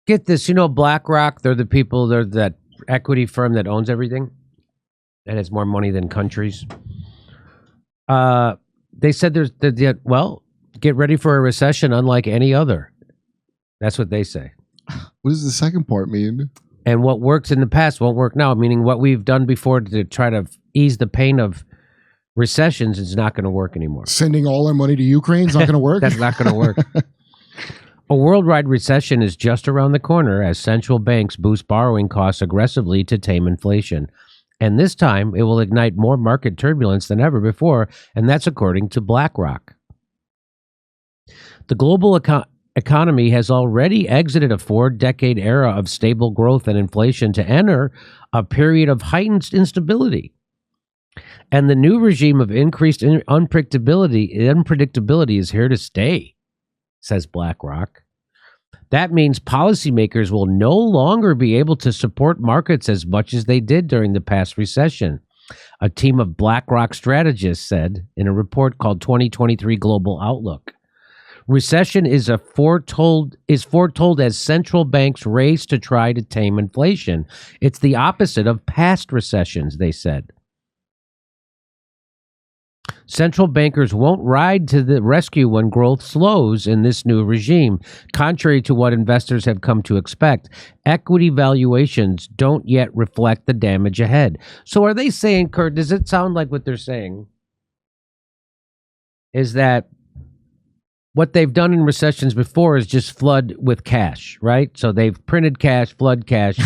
Get this, BlackRock, they're that equity firm that owns everything and has more money than countries. They said get ready for a recession unlike any other. That's what they say. What does the second part mean? And what works in the past won't work now, meaning what we've done before to try to ease the pain of recessions is not going to work anymore. Sending all our money to Ukraine is not going to work? That's not going to work. A worldwide recession is just around the corner as central banks boost borrowing costs aggressively to tame inflation. And this time, it will ignite more market turbulence than ever before, and that's according to BlackRock. The global economy has already exited a 4-decade era of stable growth and inflation to enter a period of heightened instability. And the new regime of increased unpredictability is here to stay, says BlackRock. That means policymakers will no longer be able to support markets as much as they did during the past recession, a team of BlackRock strategists said in a report called 2023 Global Outlook. Recession is foretold as central banks race to try to tame inflation. It's the opposite of past recessions, they said. Central bankers won't ride to the rescue when growth slows in this new regime. Contrary to what investors have come to expect, equity valuations don't yet reflect the damage ahead. So are they saying, Kurt, does it sound like what they're saying is that what they've done in recessions before is just flood with cash, right? So they've printed cash, flood cash.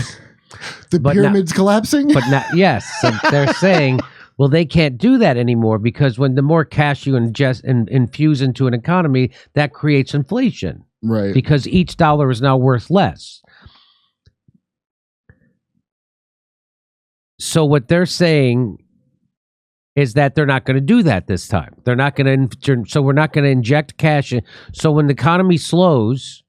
The pyramid's collapsing? But not, yes. So they're saying, well, they can't do that anymore because when the more cash you ingest and infuse into an economy, that creates inflation. Right. Because each dollar is now worth less. So what they're saying is that they're not going to do that this time. They're not going to, so we're not going to inject cash. So when the economy slows,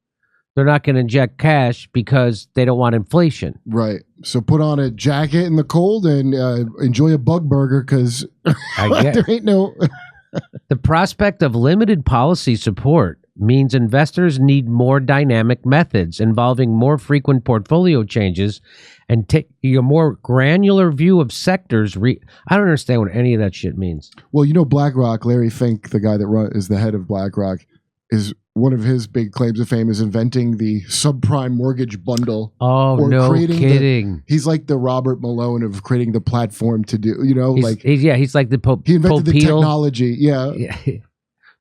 they're not going to inject cash because they don't want inflation. Right. So put on a jacket in the cold and enjoy a bug burger because there ain't no... The prospect of limited policy support means investors need more dynamic methods involving more frequent portfolio changes and taking a more granular view of sectors. I don't understand what any of that shit means. Well, BlackRock, Larry Fink, the guy that is the head of BlackRock, is one of his big claims of fame is inventing the subprime mortgage bundle. Oh, no kidding. He's like the Robert Malone of creating the platform to do, he's like the he invented the technology. Yeah.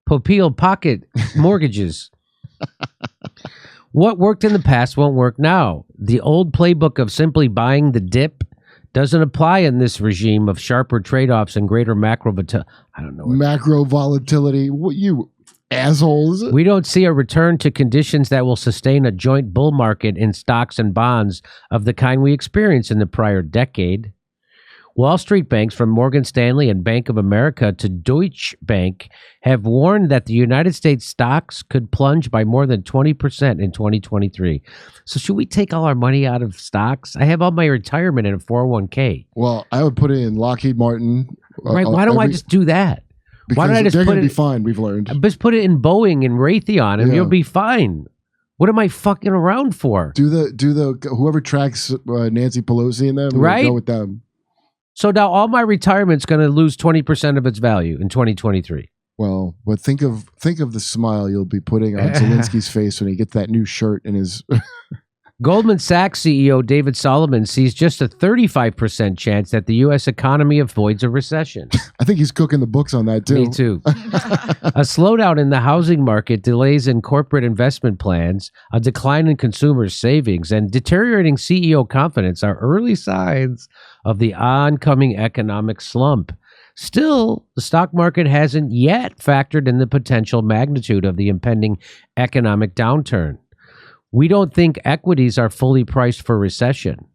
Propel pocket mortgages. What worked in the past won't work now. The old playbook of simply buying the dip doesn't apply in this regime of sharper trade-offs and greater macro volatility. What you assholes. We don't see a return to conditions that will sustain a joint bull market in stocks and bonds of the kind we experienced in the prior decade. Wall Street banks from Morgan Stanley and Bank of America to Deutsche Bank have warned that the United States stocks could plunge by more than 20% in 2023. So should we take all our money out of stocks? I have all my retirement in a 401k. Well, I would put it in Lockheed Martin. Right. Why don't I just do that? Why don't I just put it? Be fine. We've learned. Just put it in Boeing and Raytheon, and you'll be fine. What am I fucking around for? Do the whoever tracks Nancy Pelosi and them, right? Go with them. So now all my retirement's going to lose 20% of its value in 2023. Well, but think of the smile you'll be putting on Zelensky's face when he gets that new shirt in his. Goldman Sachs CEO David Solomon sees just a 35% chance that the U.S. economy avoids a recession. I think he's cooking the books on that, too. Me too. A slowdown in the housing market, delays in corporate investment plans, a decline in consumer savings, and deteriorating CEO confidence are early signs of the oncoming economic slump. Still, the stock market hasn't yet factored in the potential magnitude of the impending economic downturn. We don't think equities are fully priced for recession.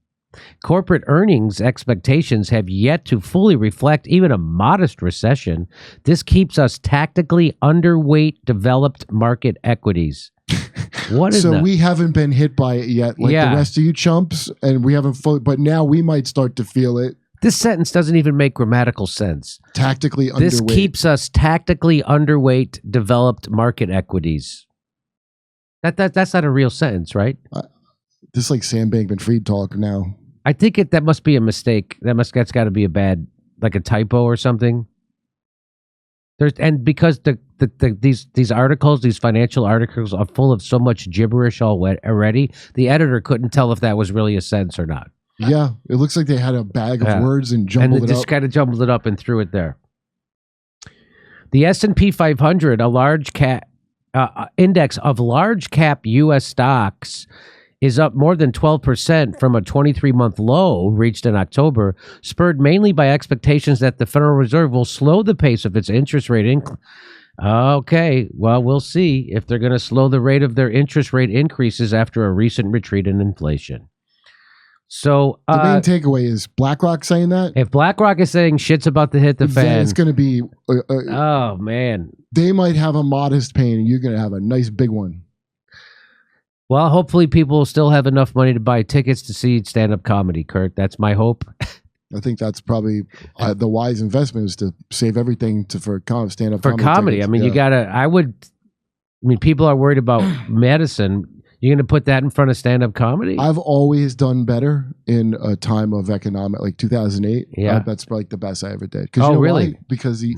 Corporate earnings expectations have yet to fully reflect even a modest recession. This keeps us tactically underweight developed market equities. What is so we haven't been hit by it yet, like the rest of you chumps, and we haven't. But now we might start to feel it. This sentence doesn't even make grammatical sense. Tactically underweight. This keeps us tactically underweight developed market equities. That's not a real sentence, right? This like Sam Bankman-Fried talk now. I think that must be a mistake. That's got to be a bad, like a typo or something. Because these articles, these financial articles, are full of so much gibberish already. The editor couldn't tell if that was really a sentence or not. Yeah, it looks like they had a bag of words and jumbled it up. Just kind of jumbled it up and threw it there. The S&P 500, a large cap index of large cap U.S. stocks, is up more than 12% from a 23-month low reached in October, spurred mainly by expectations that the Federal Reserve will slow the pace of its interest rate increase. Okay, well, we'll see if they're going to slow the rate of their interest rate increases after a recent retreat in inflation. So the main takeaway is BlackRock saying that. If BlackRock is saying shit's about to hit the fan, then it's going to be. Oh man, they might have a modest pain, and you're going to have a nice big one. Well, hopefully, people will still have enough money to buy tickets to see stand-up comedy. Kurt, that's my hope. I think that's probably the wise investment is to save everything for stand-up for comedy. Tickets. I mean, you gotta. I mean, people are worried about medicine. You're going to put that in front of stand-up comedy? I've always done better in a time of economic, like 2008. Yeah. That's like the best I ever did. Oh, you know really? Why? Because, you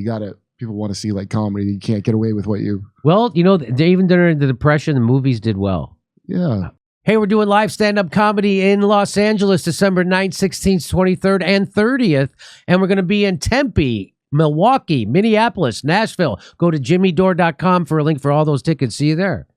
got to, people want to see like comedy. You can't get away with what you. Well, even during the Depression, the movies did well. Yeah. Hey, we're doing live stand-up comedy in Los Angeles, December 9th, 16th, 23rd, and 30th. And we're going to be in Tempe, Milwaukee, Minneapolis, Nashville. Go to jimmydore.com for a link for all those tickets. See you there.